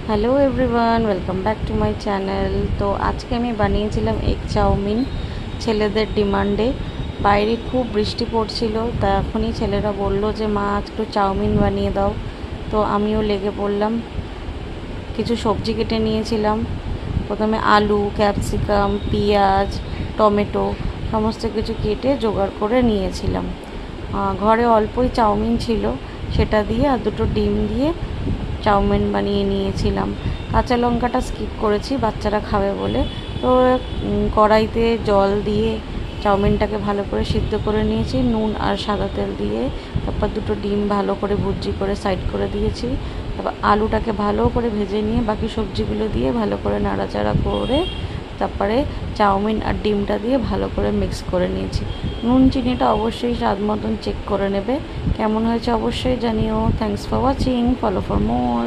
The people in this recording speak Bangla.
Hello everyone, welcome back to my channel. তো আজকে আমি বানিয়েছিলাম এগ চাউমিন ছেলেদের ডিমান্ডে। বাইরে খুব বৃষ্টি পড়ছিল, তা এখনই ছেলেরা বললো যে মা একটু চাউমিন বানিয়ে দাও। তো আমিও লেগে পড়লাম। কিছু সবজি কেটে নিয়েছিলাম। প্রথমে আলু, ক্যাপসিকাম, পেঁয়াজ, টমেটো সমস্ত কিছু কেটে জোগাড় করে নিয়েছিলাম। ঘরে অল্পই চাউমিন ছিল, সেটা দিয়ে আর দুটো ডিম দিয়ে চাউমিন বানিয়ে নিয়েছিলাম। কাঁচা লঙ্কাটা স্কিপ করেছি বাচ্চারা খাবে বলে। তো কড়াইতে জল দিয়ে চাউমিনটাকে ভালো করে সিদ্ধ করে নিয়েছি নুন আর সাদা তেল দিয়ে। তারপর দুটো ডিম ভালো করে ভুজি করে সাইড করে দিয়েছি। তারপর আলুটাকে ভালো করে ভেজে নিয়ে বাকি সবজিগুলো দিয়ে ভালো করে নাড়াচাড়া করে তারপরে চাউমিন আর ডিমটা দিয়ে ভালো করে মিক্স করে নিয়েছি। নুন চিনিটা অবশ্যই স্বাদ মতন চেক করে নেবে। কেমন হয়েছে অবশ্যই জানিও। Thanks for watching, follow for more.